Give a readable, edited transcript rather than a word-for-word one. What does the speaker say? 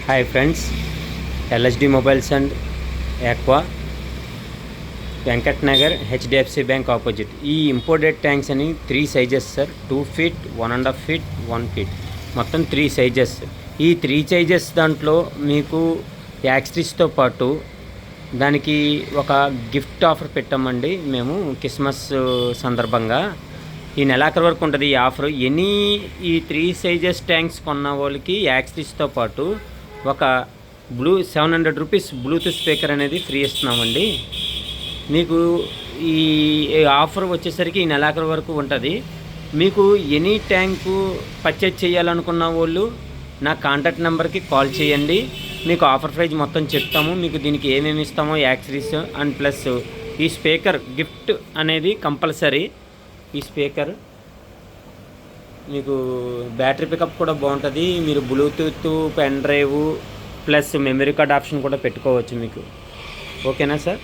Hi friends, LSD mobiles and aqua, Venkat Nagar, HDFC bank opposite. ఈ imported tanks అని 3 sizes sir. 2 feet, 1.5 feet, 1 feet, మొత్తం 3 sizes. ఈ 3 sizes దాంట్లో మీకు యాక్సరీస్తో పాటు దానికి ఒక గిఫ్ట్ ఆఫర్ పెట్టామండి మేము క్రిస్మస్ సందర్భంగా. ఈ నెలాఖరు వరకు ఉంటుంది ఈ ఆఫర్. ఈ 3 సైజెస్ ట్యాంక్స్ కొన్న వాళ్ళకి యాక్సరీస్తో పాటు ఒక 700 రూపీస్ బ్లూటూత్ స్పీకర్ అనేది ఫ్రీ ఇస్తున్నామండి. మీకు ఈ ఆఫర్ వచ్చేసరికి ఈ నెలాఖరు వరకు ఉంటుంది. మీకు ఎనీ ట్యాంకు పర్చేజ్ చేయాలనుకున్న వాళ్ళు నా కాంటాక్ట్ నెంబర్కి కాల్ చేయండి. మీకు ఆఫర్ ప్రైజ్ మొత్తం చెప్తాము. మీకు దీనికి ఏమేమి ఇస్తామో యాక్సరీస్ అండ్ ప్లస్ ఈ స్పీకర్ గిఫ్ట్ అనేది కంపల్సరీ. ఈ స్పీకర్ మీకు బ్యాటరీ పికప్ కూడా బాగుంటుంది. మీరు Bluetooth, pen drive plus memory card option కూడా పెట్టుకోవచ్చు మీకు. ఓకేనా సార్?